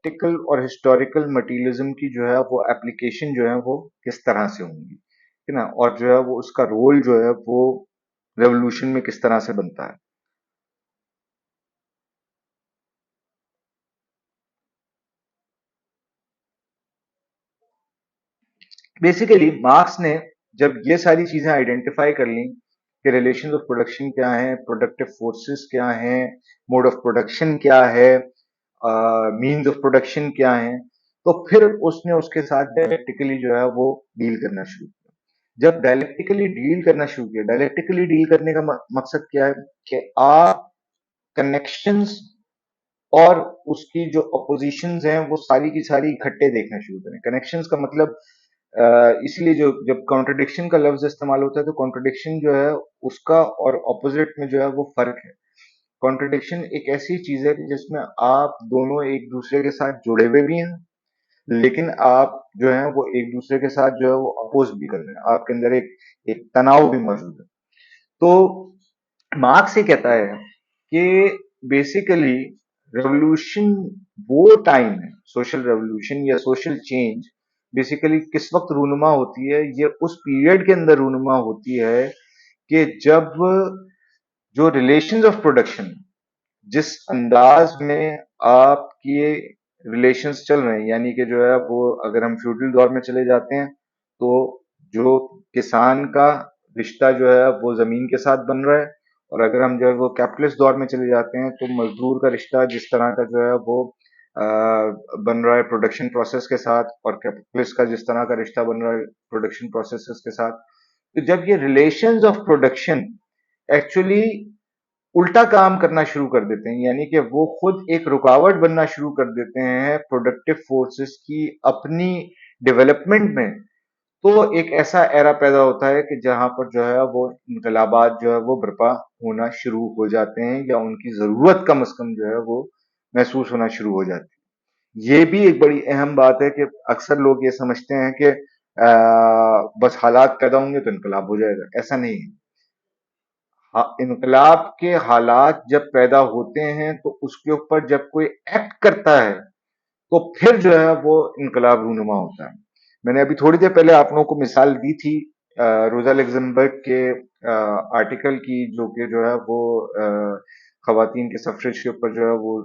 Dialectical اور historical materialism کی جو ہے وہ اپلیکیشن جو ہے وہ کس طرح سے ہوں گی، ٹھیک ہے نا، اور جو ہے وہ اس کا رول جو ہے وہ ریولوشن میں کس طرح سے بنتا ہے. بیسیکلی مارکس نے جب یہ ساری چیزیں آئیڈینٹیفائی کر لیں کہ ریلیشن آف پروڈکشن کیا ہیں، پروڈکٹیو فورسز کیا ہیں، موڈ آف پروڈکشن کیا ہے، مینز آف پروڈکشن کیا ہیں، تو پھر اس نے اس کے ساتھ ڈائلیکٹیکلی جو ہے وہ ڈیل کرنا شروع کیا. جب ڈائلیکٹیکلی ڈیل کرنا شروع کیا، ڈائلیکٹیکلی ڈیل کرنے کا مقصد کیا ہے کہ آپ کنیکشنز اور اس کی جو اپوزیشنز ہیں وہ ساری کی ساری اکٹھے دیکھنا شروع کریں. کنیکشنز کا مطلب اس لیے جب کانٹرڈکشن کا لفظ استعمال ہوتا ہے تو کانٹرڈکشن جو ہے اس کا اور اپوزٹ میں جو ہے وہ فرق ہے. کانٹرڈکشن ایک ایسی چیز ہے جس میں آپ دونوں ایک دوسرے کے ساتھ جڑے ہوئے بھی ہیں، لیکن آپ جو ہیں وہ ایک دوسرے کے ساتھ جو ہے وہ اپوز بھی کر رہے ہیں، آپ کے اندر ایک تناؤ بھی موجود ہے. تو مارکس یہ کہتا ہے کہ بیسیکلی ریولوشن وہ ٹائم ہے، سوشل ریولوشن یا سوشل چینج بیسیکلی کس وقت رونما ہوتی ہے، یہ اس پیریڈ کے اندر رونما ہوتی ہے کہ جب جو ریلیشنز آف پروڈکشن، جس انداز میں آپ کے ریلیشنز چل رہے ہیں، یعنی کہ جو ہے وہ اگر ہم فیوڈل دور میں چلے جاتے ہیں تو جو کسان کا رشتہ جو ہے وہ زمین کے ساتھ بن رہا ہے، اور اگر ہم جو ہے وہ کیپٹلسٹ دور میں چلے جاتے ہیں تو مزدور کا رشتہ جس طرح کا جو ہے وہ بن رہا ہے پروڈکشن پروسیس کے ساتھ، اور کیپٹلسٹ کا جس طرح کا رشتہ بن رہا ہے پروڈکشن پروسیسز کے ساتھ. تو جب یہ ریلیشنز آف پروڈکشن ایکچولی الٹا کام کرنا شروع کر دیتے ہیں، یعنی کہ وہ خود ایک رکاوٹ بننا شروع کر دیتے ہیں پروڈکٹیو فورسز کی اپنی ڈیولپمنٹ میں، تو ایک ایسا ایرا پیدا ہوتا ہے کہ جہاں پر جو ہے وہ انقلابات جو ہے وہ برپا ہونا شروع ہو جاتے ہیں، یا ان کی ضرورت کم از کم جو ہے وہ محسوس ہونا شروع ہو جاتی ہے. یہ بھی ایک بڑی اہم بات ہے کہ اکثر لوگ یہ سمجھتے ہیں کہ بس حالات پیدا ہوں گے تو انقلاب ہو جائے گا. ایسا نہیں ہے. انقلاب کے حالات جب پیدا ہوتے ہیں تو اس کے اوپر جب کوئی ایکٹ کرتا ہے تو پھر جو ہے وہ انقلاب رونما ہوتا ہے. میں نے ابھی تھوڑی دیر پہلے آپ لوگوں کو مثال دی تھی روزا لگزمبرگ کے آرٹیکل کی، جو کہ جو ہے وہ خواتین کے سفریج کے اوپر جو ہے وہ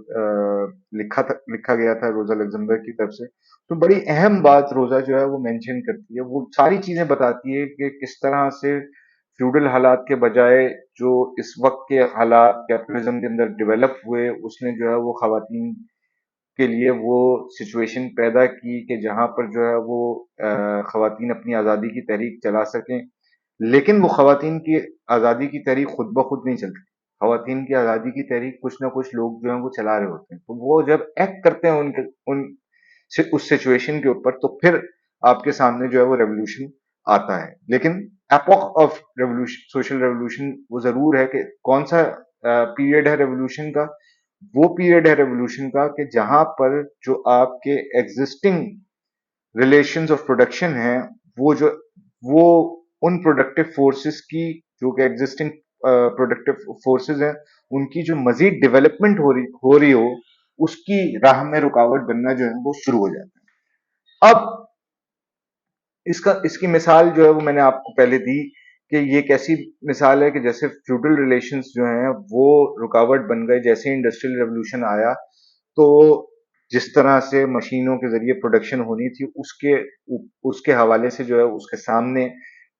لکھا گیا تھا روزا لگزمبرگ کی طرف سے. تو بڑی اہم بات روزا جو ہے وہ مینشن کرتی ہے، وہ ساری چیزیں بتاتی ہے کہ کس طرح سے فیوڈل حالات کے بجائے جو اس وقت کے حالات کیپٹلزم کے اندر ڈیولپ ہوئے، اس نے جو ہے وہ خواتین کے لیے وہ سچویشن پیدا کی کہ جہاں پر جو ہے وہ خواتین اپنی آزادی کی تحریک چلا سکیں. لیکن وہ خواتین کی آزادی کی تحریک خود بخود نہیں چلتی، خواتین کی آزادی کی تحریک کچھ نہ کچھ لوگ جو ہیں وہ چلا رہے ہوتے ہیں. تو وہ جب ایکٹ کرتے ہیں ان اس سچویشن کے اوپر، تو پھر آپ کے سامنے جو ہے وہ ریولوشن آتا ہے. لیکن ایپوک آف ریولوشن، سوشل ریولوشن، وہ ضرور ہے کہ کون سا پیریڈ ہے ریولوشن کا. وہ پیریڈ ہے ریولوشن کا کہ جہاں پر جو آپ کے ایگزسٹنگ ریلیشنز آف پروڈکشن ہیں، وہ ان پروڈکٹیو فورسز کی جو کہ ایگزسٹنگ پروڈکٹیو فورسز ہیں، ان کی جو مزید ڈیولپمنٹ ہو رہی ہو، اس کی راہ میں رکاوٹ بننا جو ہے وہ شروع ہو جاتا ہے. اب اس کی مثال جو ہے وہ میں نے آپ کو پہلے دی کہ یہ ایک ایسی مثال ہے کہ جیسے فیوڈل ریلیشنز جو ہیں وہ رکاوٹ بن گئے جیسے انڈسٹریل ریولوشن آیا. تو جس طرح سے مشینوں کے ذریعے پروڈکشن ہونی تھی، اس کے حوالے سے جو ہے اس کے سامنے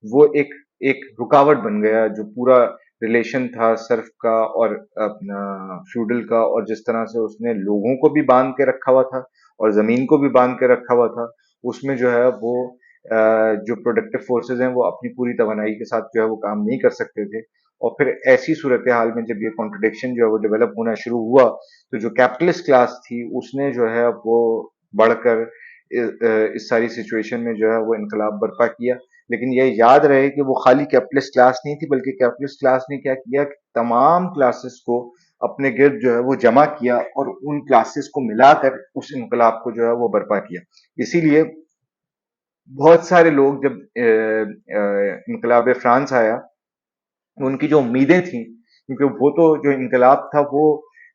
وہ ایک رکاوٹ بن گیا، جو پورا ریلیشن تھا سرف کا اور اپنا فیوڈل کا، اور جس طرح سے اس نے لوگوں کو بھی باندھ کے رکھا ہوا تھا اور زمین کو بھی باندھ کے رکھا ہوا تھا. اس میں جو ہے وہ جو پروڈکٹیو فورسز ہیں وہ اپنی پوری توانائی کے ساتھ جو ہے وہ کام نہیں کر سکتے تھے. اور پھر ایسی صورتحال میں جب یہ کانٹرڈکشن جو ہے وہ ڈیولپ ہونا شروع ہوا، تو جو کیپٹلسٹ کلاس تھی اس نے جو ہے وہ بڑھ کر اس ساری سچویشن میں جو ہے وہ انقلاب برپا کیا. لیکن یہ یاد رہے کہ وہ خالی کیپٹلسٹ کلاس نہیں تھی، بلکہ کیپٹلسٹ کلاس نے کیا کیا کہ تمام کلاسز کو اپنے گرد جو ہے وہ جمع کیا اور ان کلاسز کو ملا کر اس انقلاب کو جو ہے وہ برپا کیا. اسی لیے بہت سارے لوگ جب انقلاب فرانس آیا، ان کی جو امیدیں تھیں، کیونکہ وہ تو جو انقلاب تھا وہ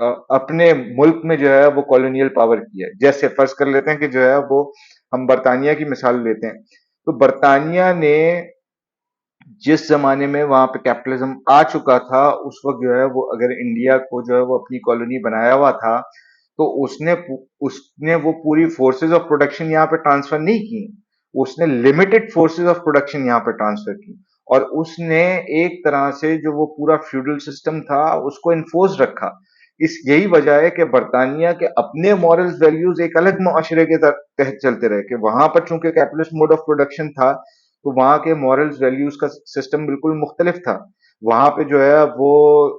اپنے ملک میں جو ہے وہ کالونیل پاور کی ہے. جیسے فرض کر لیتے ہیں کہ جو ہے وہ ہم برطانیہ کی مثال لیتے ہیں، تو برطانیہ نے جس زمانے میں وہاں پہ کیپٹلزم آ چکا تھا، اس وقت جو ہے وہ اگر انڈیا کو جو ہے وہ اپنی کالونی بنایا ہوا تھا، تو اس نے وہ پوری فورسز آف پروڈکشن یہاں پہ ٹرانسفر نہیں کی. اس نے لمیٹڈ فورسز آف پروڈکشن یہاں پہ ٹرانسفر کی، اور اس نے ایک طرح سے جو وہ پورا فیوڈل سسٹم تھا اس کو انفورس رکھا. یہی وجہ ہے کہ برطانیہ کے اپنے مورل ویلیوز ایک الگ معاشرے کے تحت چلتے رہے، کہ وہاں پر چونکہ کیپٹلسٹ موڈ آف پروڈکشن تھا، تو وہاں کے مورلز ویلیوز کا سسٹم بالکل مختلف تھا. وہاں پہ جو ہے وہ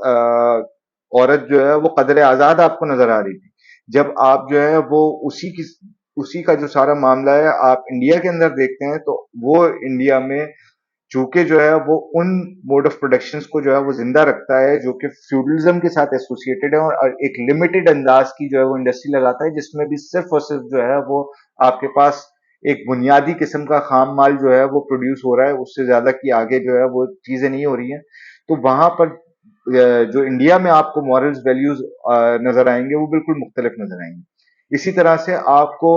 عورت جو ہے وہ قدر آزاد آپ کو نظر آ رہی تھی. جب آپ جو ہے وہ اسی کا جو سارا معاملہ ہے آپ انڈیا کے اندر دیکھتے ہیں، تو وہ انڈیا میں چونکہ جو ہے وہ ان موڈ آف پروڈکشنز کو جو ہے وہ زندہ رکھتا ہے جو کہ فیوڈلزم کے ساتھ ایسوسیٹڈ ہے، اور ایک لمیٹڈ انداز کی جو ہے وہ انڈسٹری لگاتا ہے، جس میں بھی صرف اور صرف جو ہے وہ آپ کے پاس ایک بنیادی قسم کا خام مال جو ہے وہ پروڈیوس ہو رہا ہے، اس سے زیادہ کی آگے جو ہے وہ چیزیں نہیں ہو رہی ہیں. تو وہاں پر جو انڈیا میں آپ کو مورلز ویلیوز نظر آئیں گے وہ بالکل مختلف نظر آئیں گے. اسی طرح سے آپ کو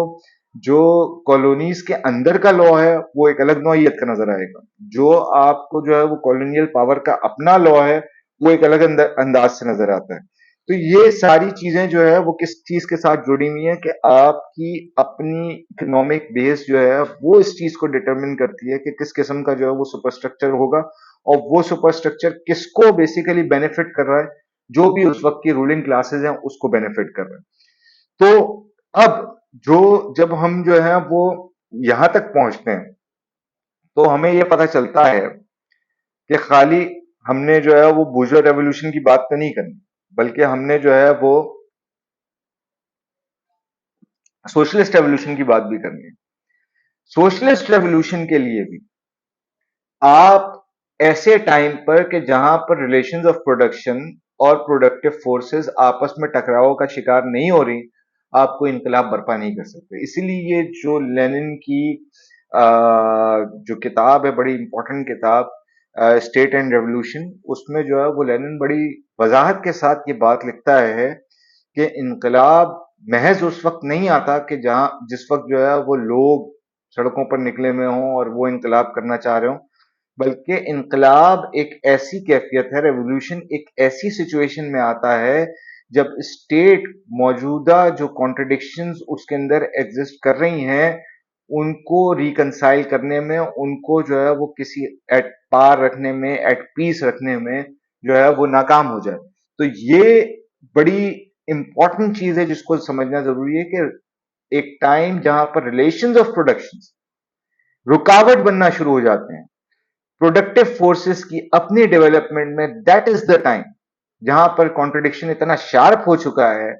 جو کالونیز کے اندر کا لا ہے وہ ایک الگ نوعیت کا نظر آئے گا. جو آپ کو جو ہے وہ کالونیل پاور کا اپنا لا ہے وہ ایک الگ انداز سے نظر آتا ہے. تو یہ ساری چیزیں جو ہے وہ کس چیز کے ساتھ جڑی ہوئی ہیں کہ آپ کی اپنی اکنامک بیس جو ہے وہ اس چیز کو ڈٹرمن کرتی ہے کہ کس قسم کا جو ہے وہ سپر اسٹرکچر ہوگا، اور وہ سپر اسٹرکچر کس کو بیسیکلی بینیفٹ کر رہا ہے. جو بھی اس وقت کی رولنگ کلاسز ہیں اس کو بینیفٹ کر رہے ہیں. تو اب جب ہم جو ہے وہ یہاں تک پہنچتے ہیں تو ہمیں یہ پتہ چلتا ہے کہ خالی ہم نے جو ہے وہ بورژوا ریولوشن کی بات تو نہیں کرنی، بلکہ ہم نے جو ہے وہ سوشلسٹ ریولوشن کی بات بھی کرنی ہے. سوشلسٹ ریولوشن کے لیے بھی آپ ایسے ٹائم پر کہ جہاں پر ریلیشنز آف پروڈکشن اور پروڈکٹیو فورسز آپس میں ٹکراؤ کا شکار نہیں ہو رہی، آپ کو انقلاب برپا نہیں کر سکتے. اسی لیے یہ جو لینن کی جو کتاب ہے، بڑی امپورٹنٹ کتاب اسٹیٹ اینڈ ریولوشن، اس میں جو ہے وہ لینن بڑی وضاحت کے ساتھ یہ بات لکھتا ہے کہ انقلاب محض اس وقت نہیں آتا کہ جس وقت جو ہے وہ لوگ سڑکوں پر نکلے ہوئے ہوں اور وہ انقلاب کرنا چاہ رہے ہوں، بلکہ انقلاب ایک ایسی کیفیت ہے، ریولوشن ایک ایسی سچویشن میں آتا ہے جب اسٹیٹ موجودہ جو کانٹرڈکشنز اس کے اندر ایگزسٹ کر رہی ہیں ان کو ریکنسائل کرنے میں، ان کو جو ہے وہ کسی ایٹ پار رکھنے میں، ایٹ پیس رکھنے میں جو ہے وہ ناکام ہو جائے. تو یہ بڑی امپورٹنٹ چیز ہے جس کو سمجھنا ضروری ہے کہ ایک ٹائم جہاں پر ریلیشنز آف پروڈکشن رکاوٹ بننا شروع ہو جاتے ہیں پروڈکٹیو فورسز کی اپنی ڈیولپمنٹ میں، دیٹ از دا ٹائم جہاں پر کانٹرڈکشن اتنا شارپ ہو چکا ہے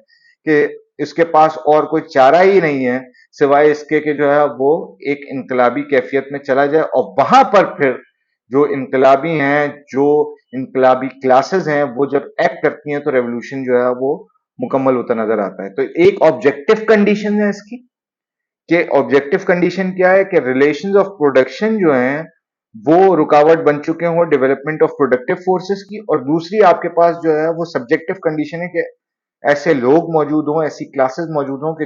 کہ اس کے پاس اور کوئی چارہ ہی نہیں ہے سوائے اس کے کہ جو ہے وہ ایک انقلابی کیفیت میں چلا جائے، اور وہاں پر پھر جو انقلابی ہیں، جو انقلابی کلاسز ہیں، وہ جب ایکٹ کرتی ہیں تو ریولوشن جو ہے وہ مکمل ہوتا نظر آتا ہے. تو ایک آبجیکٹو کنڈیشن ہے اس کی، کہ آبجیکٹو کنڈیشن کیا ہے کہ ریلیشنز آف پروڈکشن جو ہیں وہ رکاوٹ بن چکے ہوں ڈیولپمنٹ آف پروڈکٹیو فورسز کی، اور دوسری آپ کے پاس جو ہے وہ سبجیکٹو کنڈیشن ہے کہ ایسے لوگ موجود ہوں، ایسی کلاسز موجود ہوں کہ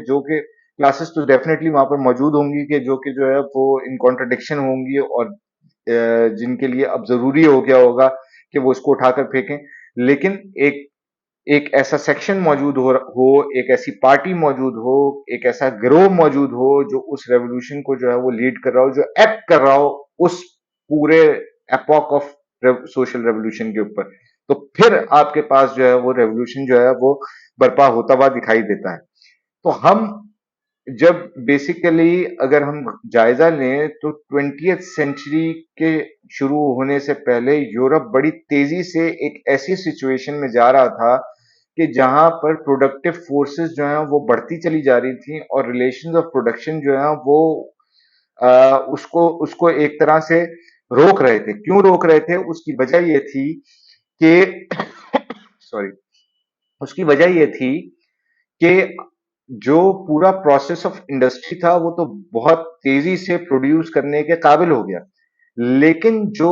کلاسز تو ڈیفینیٹلی وہاں پر موجود ہوں گی کہ جو ہے وہ ان کانٹرڈکشن ہوں گی، اور جن کے لیے اب ضروری ہو گیا ہوگا کہ وہ اس کو اٹھا کر پھینکیں. لیکن ایک ایسا سیکشن موجود ہو، ایک ایسی پارٹی موجود ہو، ایک ایسا گروہ موجود ہو جو اس ریولوشن کو جو ہے وہ لیڈ کر رہا ہو، جو ایکٹ کر رہا ہو اس پورے ایپوک آف سوشل ریولوشن کے اوپر، تو پھر آپ کے پاس جو ہے وہ ریولوشن جو ہے وہ برپا ہوتا ہوا دکھائی دیتا ہے. تو ہم جب بیسیکلی اگر ہم جائزہ لیں تو 20th سینچری کے شروع ہونے سے پہلے یورپ بڑی تیزی سے ایک ایسی سچویشن میں جا رہا تھا کہ جہاں پر پروڈکٹیو فورسز جو ہیں وہ بڑھتی چلی جا رہی تھیں، اور ریلیشنز آف پروڈکشن جو ہیں وہ اس کو ایک طرح سے روک رہے تھے. کیوں روک رہے تھے؟ اس کی وجہ یہ تھی کہ سوری اس کی وجہ یہ تھی کہ جو پورا پروسیس آف انڈسٹری تھا وہ تو بہت تیزی سے پروڈیوس کرنے کے قابل ہو گیا، لیکن جو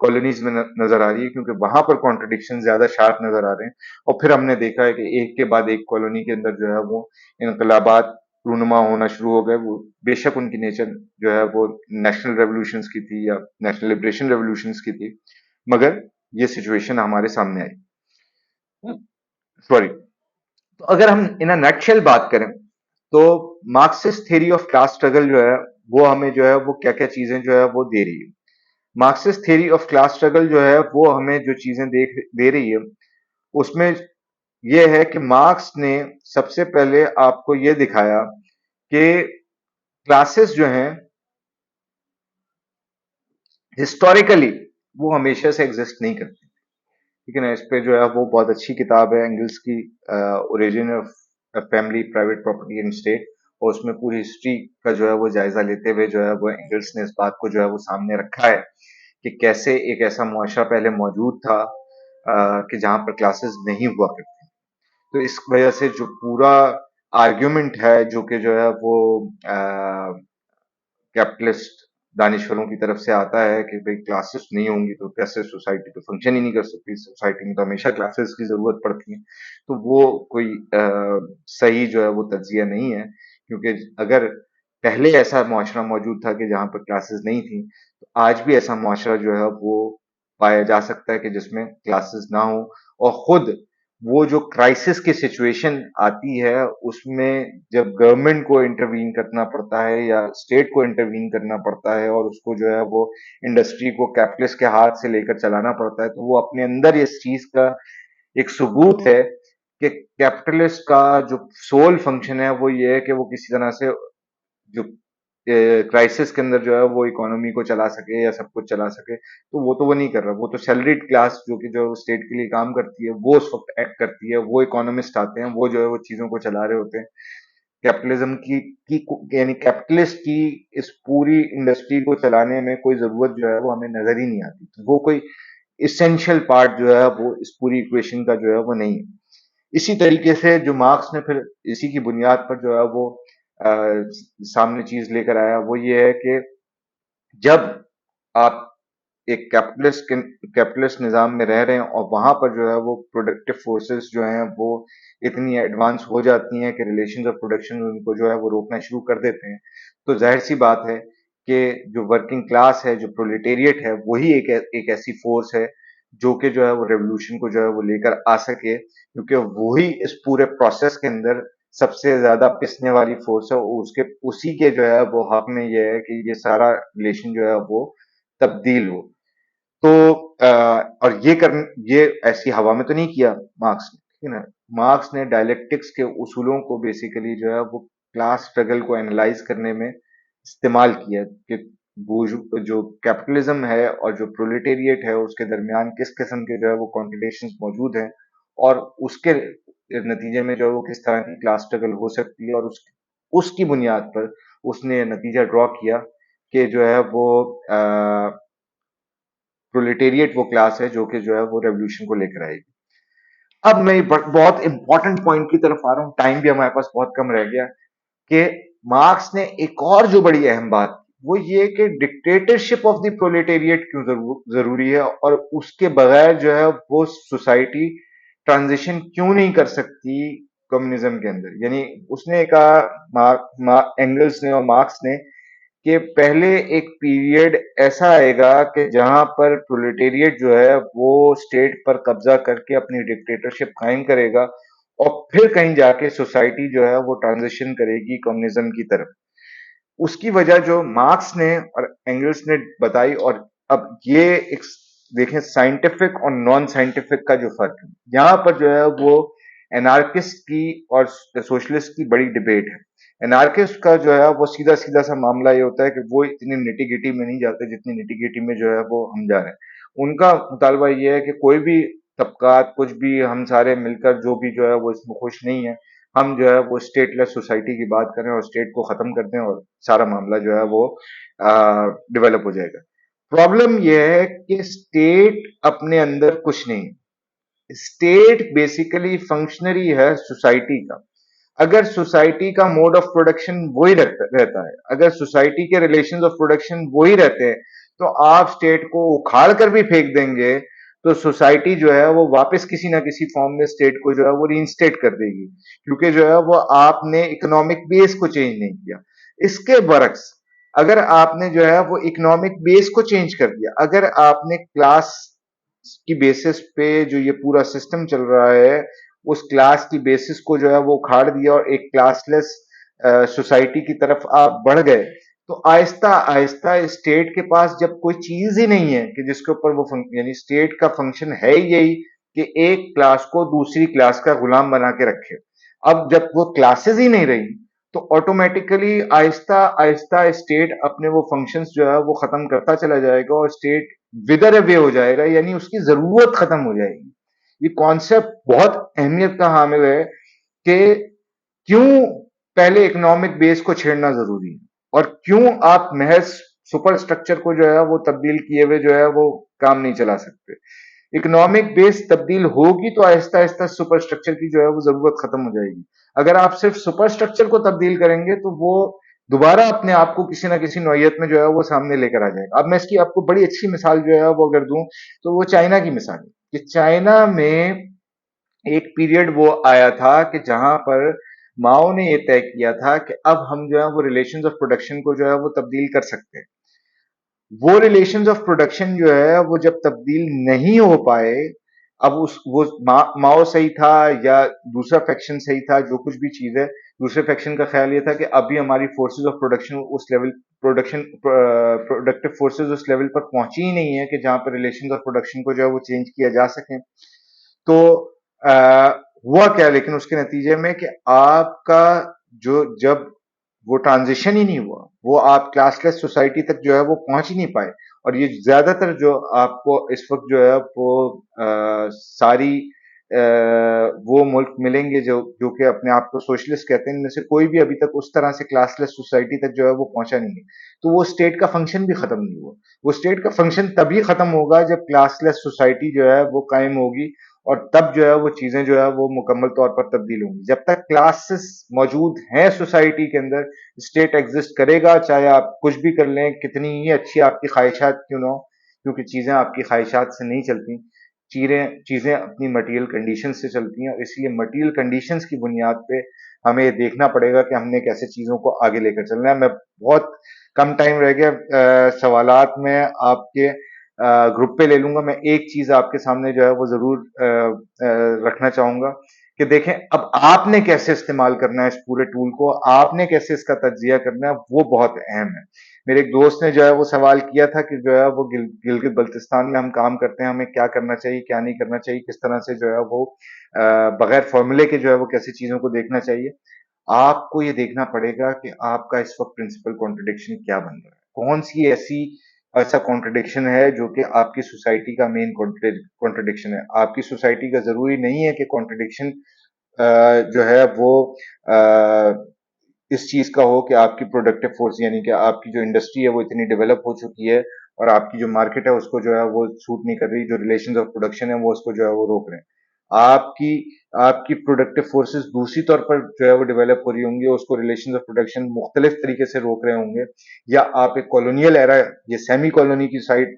کالونیز میں نظر آ رہی ہے، کیونکہ وہاں پر کانٹرڈکشن زیادہ شارپ نظر آ رہے ہیں. اور پھر ہم نے دیکھا ہے کہ ایک کے بعد ایک کالونی کے اندر جو ہے وہ انقلابات رونما ہونا شروع ہو گئے. وہ بے شک ان کی نیچر جو ہے وہ نیشنل ریولوشنز کی تھی یا نیشنل لبریشن ریولوشنز کی تھی، مگر یہ سچویشن ہمارے سامنے آئی. سوری. تو اگر ہم ان نٹ شیل بات کریں تو Marxist theory of class struggle جو ہے وہ ہمیں جو ہے وہ کیا کیا چیزیں جو ہے وہ دے رہی ہے. Marxist theory of class struggle جو ہے وہ ہمیں جو چیزیں دے رہی ہے اس میں یہ ہے کہ مارکس نے سب سے پہلے آپ کو یہ دکھایا کہ کلاسز جو ہیں ہسٹوریکلی وہ ہمیشہ سے ایگزسٹ نہیں کرتی. ٹھیک ہے نا. اس پہ جو ہے وہ بہت اچھی کتاب ہے اینگلس کی، origin of family private property and state, اور اس میں پوری ہسٹری کا جو ہے وہ جائزہ لیتے ہوئے جو ہے وہ اینگلس نے اس بات کو جو ہے وہ سامنے رکھا ہے کہ کیسے ایک ایسا معاشرہ پہلے موجود تھا کہ جہاں پر کلاسز نہیں ہوا کرتی. تو اس وجہ سے جو پورا آرگیومنٹ ہے جو کہ جو ہے وہ کیپٹلسٹ دانشوروں کی طرف سے آتا ہے کہ بھئی کلاسز نہیں ہوں گی تو کیسے سوسائٹی تو فنکشن ہی نہیں کر سکتی، سوسائٹی میں تو ہمیشہ کلاسز کی ضرورت پڑتی ہے. تو وہ کوئی صحیح جو ہے وہ تجزیہ نہیں ہے، کیونکہ اگر پہلے ایسا معاشرہ موجود تھا کہ جہاں پر کلاسز نہیں تھیں تو آج بھی ایسا معاشرہ جو ہے وہ پایا جا سکتا ہے کہ جس میں کلاسز نہ ہوں. اور خود وہ جو کرائسس کی سچویشن آتی ہے اس میں جب گورنمنٹ کو انٹروین کرنا پڑتا ہے یا اسٹیٹ کو انٹروین کرنا پڑتا ہے اور اس کو جو ہے وہ انڈسٹری کو کیپٹلسٹ کے ہاتھ سے لے کر چلانا پڑتا ہے، تو وہ اپنے اندر اس چیز کا ایک ثبوت ہے کہ کیپٹلسٹ کا جو سول فنکشن ہے وہ یہ ہے کہ وہ کسی طرح سے جو کرائسس کے اندر جو ہے وہ اکانومی کو چلا سکے یا سب کچھ چلا سکے. تو وہ نہیں کر رہا. وہ تو سیلریڈ کلاس جو کہ جو اسٹیٹ کے لیے کام کرتی ہے وہ اس وقت ایکٹ کرتی ہے، وہ اکانومسٹ آتے ہیں، وہ جو ہے وہ چیزوں کو چلا رہے ہوتے ہیں. کیپٹلزم کی یعنی کیپٹلسٹ کی اس پوری انڈسٹری کو چلانے میں کوئی ضرورت جو ہے وہ ہمیں نظر ہی نہیں آتی. وہ کوئی اسینشل پارٹ جو ہے وہ اس پوری ایکویشن کا جو ہے وہ نہیں ہے. اسی طریقے سے جو مارکس نے پھر اسی کی بنیاد پر جو ہے وہ سامنے چیز لے کر آیا وہ یہ ہے کہ جب آپ ایک کیپٹلسٹ نظام میں رہ رہے ہیں اور وہاں پر جو ہے وہ پروڈکٹیو فورسز جو ہیں وہ اتنی ایڈوانس ہو جاتی ہیں کہ ریلیشنز آف پروڈکشن ان کو جو ہے وہ روکنا شروع کر دیتے ہیں، تو ظاہر سی بات ہے کہ جو ورکنگ کلاس ہے، جو پرولیٹیریٹ ہے، وہی ایک ایسی فورس ہے جو کہ جو ہے وہ ریولوشن کو جو ہے وہ لے کر آ سکے، کیونکہ وہی اس پورے پروسیس کے اندر سب سے زیادہ پسنے والی فورس ہے. اسی کے جو ہے وہ حق میں یہ ہے کہ یہ سارا ریلیشن جو ہے وہ تبدیل ہو. تو اور یہ ایسی ہوا میں تو نہیں کیا مارکس نے. ٹھیک ہے نا. مارکس نے ڈائلیکٹکس کے اصولوں کو بیسیکلی جو ہے وہ کلاس اسٹرگل کو اینالائز کرنے میں استعمال کیا کہ جو کیپٹلزم ہے اور جو پرولیٹیریٹ ہے اس کے درمیان کس قسم کے جو ہے وہ کانٹرڈکشنز موجود ہیں، اور اس کے نتیجے میں جو ہے وہ کس طرح کی کلاس اسٹرگل ہو سکتی ہے. اور اس کی بنیاد پر اس نے نتیجہ ڈرا کیا کہ جو ہے وہ پرولیٹیریٹ وہ کلاس ہے جو کہ جو ہے وہ ریولوشن کو لے کر آئے گی. اب میں بہت امپورٹنٹ پوائنٹ کی طرف آ رہا ہوں، ٹائم بھی ہمارے پاس بہت کم رہ گیا، کہ مارکس نے ایک اور جو بڑی اہم بات وہ یہ کہ ڈکٹیٹرشپ آف دی پرولیٹیریٹ کیوں ضروری ہے، اور اس کے بغیر جو ہے وہ سوسائٹی ٹرانزیشن کیوں نہیں کر سکتی کمیونزم کے اندر. یعنی اس نے کہا اینگلس نے اور مارکس نے کہ پہلے ایک پیریڈ ایسا آئے گا کہ جہاں پر پرولیٹیریٹ جو ہے وہ اسٹیٹ پر قبضہ کر کے اپنی ڈکٹیٹرشپ قائم کرے گا، اور پھر کہیں جا کے سوسائٹی جو ہے وہ ٹرانزیشن کرے گی کمیونزم کی طرف. اس کی وجہ جو مارکس نے اور اینگلس نے بتائی، اور اب یہ ایک دیکھیں سائنٹیفک اور نان سائنٹیفک کا جو فرق ہے یہاں پر جو ہے وہ انارکسٹ کی اور سوشلسٹ کی بڑی ڈبیٹ ہے. انارکسٹ کا جو ہے وہ سیدھا سیدھا سا معاملہ یہ ہوتا ہے کہ وہ اتنی نٹی گٹی میں نہیں جاتے جتنی نٹی گٹی میں جو ہے وہ ہم جا رہے ہیں. ان کا مطالبہ یہ ہے کہ کوئی بھی طبقات کچھ بھی ہم سارے مل کر جو بھی جو ہے وہ اس میں خوش نہیں ہے، ہم جو ہے وہ اسٹیٹ لیس سوسائٹی کی بات کریں اور اسٹیٹ کو ختم کر دیں اور سارا معاملہ جو ہے وہ ڈیولپ ہو جائے گا. پرابلم یہ ہے کہ اسٹیٹ اپنے اندر کچھ نہیں. اسٹیٹ بیسیکلی فنکشنری ہے سوسائٹی کا. اگر سوسائٹی کا موڈ آف پروڈکشن وہی رہتا ہے، اگر سوسائٹی کے ریلیشنز آف پروڈکشن وہی رہتے ہیں، تو آپ اسٹیٹ کو اکھاڑ کر بھی پھینک دیں گے تو سوسائٹی جو ہے وہ واپس کسی نہ کسی فارم میں اسٹیٹ کو جو ہے وہ ری انسٹیٹ کر دے گی، کیونکہ جو ہے وہ آپ نے اکنامک بیس کو چینج نہیں کیا۔ اس کے برعکس اگر آپ نے جو ہے وہ اکنامک بیس کو چینج کر دیا، اگر آپ نے کلاس کی بیسس پہ جو یہ پورا سسٹم چل رہا ہے اس کلاس کی بیسس کو جو ہے وہ اکھاڑ دیا اور ایک کلاس لیس سوسائٹی کی طرف آپ بڑھ گئے، تو آہستہ آہستہ اسٹیٹ کے پاس جب کوئی چیز ہی نہیں ہے کہ جس کے اوپر وہ یعنی اسٹیٹ کا فنکشن ہے یہی کہ ایک کلاس کو دوسری کلاس کا غلام بنا کے رکھے، اب جب وہ کلاسز ہی نہیں رہی تو آٹومیٹیکلی آہستہ آہستہ اسٹیٹ اپنے وہ فنکشنز جو ہے وہ ختم کرتا چلا جائے گا اور اسٹیٹ ودر اوے ہو جائے گا، یعنی اس کی ضرورت ختم ہو جائے گی۔ یہ کانسیپٹ بہت اہمیت کا حامل ہے کہ کیوں پہلے اکنامک بیس کو چھیڑنا ضروری ہے اور کیوں آپ محض سپر اسٹرکچر کو جو ہے وہ تبدیل کیے ہوئے جو ہے وہ کام نہیں چلا سکتے۔ اکنامک بیس تبدیل ہوگی تو آہستہ آہستہ سپر اسٹرکچر کی جو ہے وہ ضرورت ختم ہو جائے گی۔ اگر آپ صرف سپر اسٹرکچر کو تبدیل کریں گے تو وہ دوبارہ اپنے آپ کو کسی نہ کسی نوعیت میں جو ہے وہ سامنے لے کر آ جائے گا۔ اب میں اس کی آپ کو بڑی اچھی مثال جو ہے وہ اگر دوں تو وہ چائنا کی مثال ہے کہ چائنا میں ایک پیریڈ وہ آیا تھا کہ جہاں پر ماؤ نے یہ طے کیا تھا کہ اب ہم جو ہے وہ ریلیشنز آف پروڈکشن کو جو ہے وہ تبدیل کر سکتے ہیں۔ وہ ریلیشنز آف پروڈکشن جو ہے وہ جب تبدیل نہیں ہو پائے، اب وہ ماؤ صحیح تھا یا دوسرا فیکشن صحیح تھا، جو کچھ بھی چیز ہے، دوسرے فیکشن کا خیال یہ تھا کہ ابھی ہماری فورسز آف پروڈکشن اس لیول پروڈکٹیو فورسز اس لیول پر پہنچی ہی نہیں ہے کہ جہاں پر ریلیشنز آف پروڈکشن کو جو ہے وہ چینج کیا جا سکے۔ تو ہوا کیا لیکن اس کے نتیجے میں کہ آپ کا جب وہ ٹرانزیشن ہی نہیں ہوا، وہ آپ کلاس لیس سوسائٹی تک جو ہے وہ پہنچ ہی نہیں پائے، اور یہ زیادہ تر جو آپ کو اس وقت جو ہے وہ ساری وہ ملک ملیں گے جو کہ اپنے آپ کو سوشلسٹ کہتے ہیں، ان میں سے کوئی بھی ابھی تک اس طرح سے کلاس لیس سوسائٹی تک جو ہے وہ پہنچا نہیں ہے۔ تو وہ اسٹیٹ کا فنکشن بھی ختم نہیں ہوا۔ وہ اسٹیٹ کا فنکشن تبھی ختم ہوگا جب کلاس لیس سوسائٹی جو ہے وہ قائم ہوگی، اور تب جو ہے وہ چیزیں جو ہے وہ مکمل طور پر تبدیل ہوں گی۔ جب تک کلاسز موجود ہیں سوسائٹی کے اندر، اسٹیٹ ایگزسٹ کرے گا، چاہے آپ کچھ بھی کر لیں، کتنی ہی اچھی آپ کی خواہشات کیوں نہ ہو، کیونکہ چیزیں آپ کی خواہشات سے نہیں چلتی، چیزیں اپنی مٹیریل کنڈیشن سے چلتی ہیں، اور اس لیے مٹیریل کنڈیشنز کی بنیاد پہ ہمیں یہ دیکھنا پڑے گا کہ ہم نے کیسے چیزوں کو آگے لے کر چلنا ہے۔ میں بہت کم ٹائم رہ گیا، سوالات میں آپ کے گروپ پہ لے لوں گا۔ میں ایک چیز آپ کے سامنے جو ہے وہ ضرور رکھنا چاہوں گا کہ دیکھیں اب آپ نے کیسے استعمال کرنا ہے اس پورے ٹول کو، آپ نے کیسے اس کا تجزیہ کرنا ہے، وہ بہت اہم ہے۔ میرے ایک دوست نے جو ہے وہ سوال کیا تھا کہ جو ہے وہ گلگت بلتستان میں ہم کام کرتے ہیں، ہمیں کیا کرنا چاہیے، کیا نہیں کرنا چاہیے، کس طرح سے جو ہے وہ بغیر فارمولے کے جو ہے وہ کیسے چیزوں کو دیکھنا چاہیے۔ آپ کو یہ دیکھنا پڑے گا کہ آپ کا اس وقت پرنسپل کانٹرڈکشن کیا بن رہا ہے، کون سی ایسا کانٹرڈکشن ہے جو کہ آپ کی سوسائٹی کا مین کانٹرڈکشن ہے۔ آپ کی سوسائٹی کا ضروری نہیں ہے کہ کانٹرڈکشن جو ہے وہ اس چیز کا ہو کہ آپ کی پروڈکٹیو فورس، یعنی کہ آپ کی جو انڈسٹری ہے وہ اتنی ڈیولپ ہو چکی ہے اور آپ کی جو مارکیٹ ہے اس کو جو ہے وہ سوٹ نہیں کر رہی، جو ریلیشنز آف پروڈکشن ہے وہ اس کو جو ہے وہ روک رہے ہیں۔ آپ کی پروڈکٹیو فورسز دوسری طور پر جو ہے وہ ڈیولپ ہو رہی ہوں گی، اس کو ریلیشنز آف پروڈکشن مختلف طریقے سے روک رہے ہوں گے، یا آپ ایک کالونیل ایرا، یہ سیمی کالونی کی سائڈ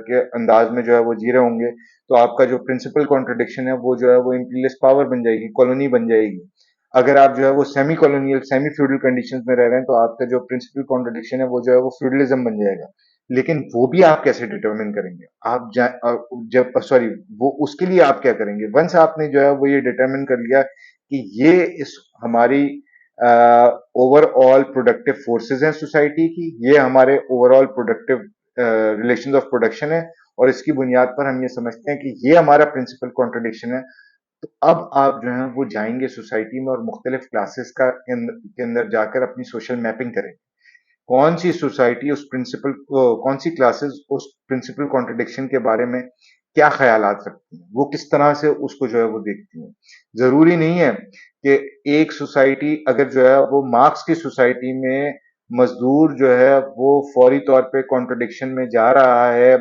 کے انداز میں جو ہے وہ جی رہے ہوں گے، تو آپ کا جو پرنسپل کانٹرڈکشن ہے وہ جو ہے وہ امپیریلسٹ پاور بن جائے گی، کالونی بن جائے گی۔ اگر آپ جو ہے وہ semi colonial semi feudal conditions میں رہ رہے ہیں تو آپ کا جو پرنسپل کانٹرڈکشن ہے وہ جو ہے وہ فیوڈلزم بن جائے گا۔ لیکن وہ بھی آپ کیسے ڈٹرمن کریں گے؟ وہ اس کے لیے آپ کیا کریں گے؟ ونس آپ نے جو ہے وہ یہ ڈٹرمن کر لیا کہ یہ ہماری اوور آل پروڈکٹیو فورسز ہیں سوسائٹی کی، یہ ہمارے over all productive relations of production ہے، اور اس کی بنیاد پر ہم یہ سمجھتے ہیں کہ یہ ہمارا پرنسپل کانٹرڈکشن ہے، تو اب آپ جو ہیں وہ جائیں گے سوسائٹی میں اور مختلف کلاسز کے اندر جا کر اپنی سوشل میپنگ کریں گے۔ کون سی سوسائٹی کون سی کلاسز اس پرنسپل کانٹرڈکشن کے بارے میں کیا خیالات رکھتی ہیں، وہ کس طرح سے اس کو جو ہے وہ دیکھتی ہیں۔ ضروری نہیں ہے کہ ایک سوسائٹی اگر جو ہے وہ مارکس کی سوسائٹی میں مزدور جو ہے وہ فوری طور پہ کانٹرڈکشن میں جا رہا ہے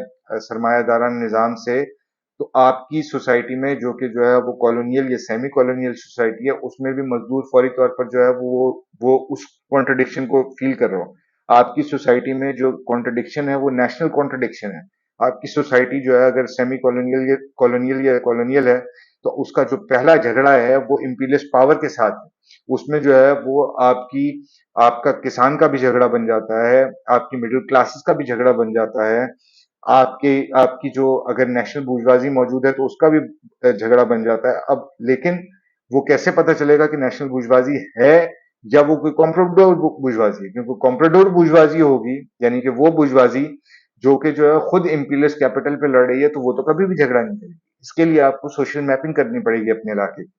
سرمایہ دارانہ نظام سے، تو آپ کی سوسائٹی میں جو کہ جو ہے وہ کالونیل یا سیمی کالونیل سوسائٹی ہے، اس میں بھی مزدور فوری طور پر جو ہے وہ اس کانٹرڈکشن کو فیل کر رہا ہو۔ آپ کی سوسائٹی میں جو کانٹرڈکشن ہے وہ نیشنل کانٹرڈکشن ہے. آپ کی سوسائٹی جو ہے اگر سیمی کالونیل یا کالونیل ہے تو اس کا جو پہلا جھگڑا ہے وہ امپیریلسٹ پاور کے ساتھ ہے. اس میں جو ہے وہ آپ کا کسان کا بھی جھگڑا بن جاتا ہے، آپ کی مڈل کلاسز کا بھی جھگڑا بن جاتا ہے، آپ کی جو اگر نیشنل بورژوازی موجود ہے تو اس کا بھی جھگڑا بن جاتا ہے. اب لیکن وہ کیسے پتہ چلے گا کہ نیشنل بورژوازی ہے یا وہ کوئی کمپروڈور بورژوازی ہے؟ کیونکہ کمپروڈور بورژوازی ہوگی یعنی کہ وہ بورژوازی جو کہ جو ہے خود امپیریلسٹ کیپٹل پہ لڑ رہی ہے، تو وہ تو کبھی بھی جھگڑا نہیں کرے گی. اس کے لیے آپ کو سوشل میپنگ کرنی پڑے گی اپنے علاقے کی.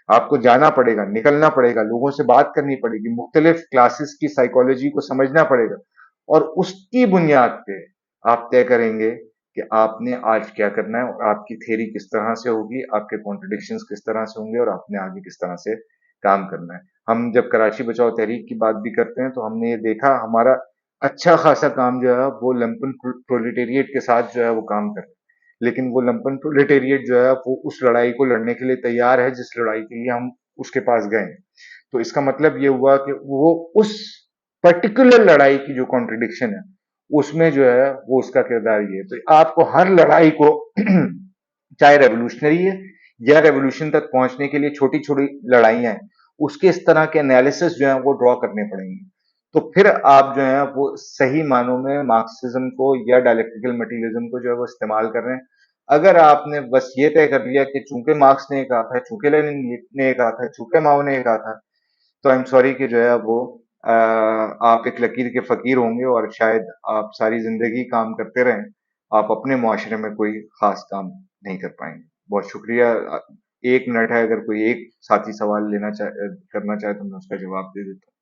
آپ کو جانا پڑے گا، نکلنا پڑے گا، لوگوں سے بات کرنی پڑے گی، مختلف کلاسز کی سائیکالوجی کو سمجھنا پڑے گا، اور اس کی بنیاد پہ آپ طے کریں گے کہ آپ نے آج کیا کرنا ہے، اور آپ کی تھیری کس طرح سے ہوگی، آپ کے کانٹرڈکشنز کس طرح سے ہوں گے، اور آپ نے آگے کس طرح سے کام کرنا ہے. ہم جب کراچی بچاؤ تحریک کی بات بھی کرتے ہیں تو ہم نے یہ دیکھا ہمارا اچھا خاصا کام جو ہے وہ لمپن پرولیٹیریٹ کے ساتھ جو ہے وہ کام کر رہے ہیں. لیکن وہ لمپن پرولیٹیریٹ جو ہے وہ اس لڑائی کو لڑنے کے لیے تیار ہے جس لڑائی کے لیے ہم اس کے پاس گئے. تو اس کا مطلب یہ ہوا کہ وہ اس پرٹیکولر لڑائی کی جو کانٹرڈکشن ہے اس میں جو ہے وہ اس کا کردار یہ ہے. تو آپ کو ہر لڑائی کو چاہے ریولوشنری ہے یا ریولوشن تک پہنچنے کے لیے چھوٹی چھوٹی لڑائیاں ہیں، اس کے اس طرح کے انالیسس جو ہیں وہ ڈرا کرنے پڑیں گے. تو پھر آپ جو ہیں وہ صحیح معنوں میں مارکسزم کو یا ڈائلیکٹیکل مٹیریلزم کو جو ہے وہ استعمال کر رہے ہیں. اگر آپ نے بس یہ طے کر لیا کہ چونکہ مارکس نے یہ کہا تھا، چونکہ لینن نے یہ کہا تھا، چونکہ ماؤ نے یہ کہا تھا، تو آئی ایم سوری کہ جو ہے وہ آپ ایک لکیر کے فقیر ہوں گے اور شاید آپ ساری زندگی کام کرتے رہیں، آپ اپنے معاشرے میں کوئی خاص کام نہیں کر پائیں گے. بہت شکریہ. 1 منٹ ہے، اگر کوئی ایک ساتھی سوال کرنا چاہے تو میں اس کا جواب دے دیتا ہوں.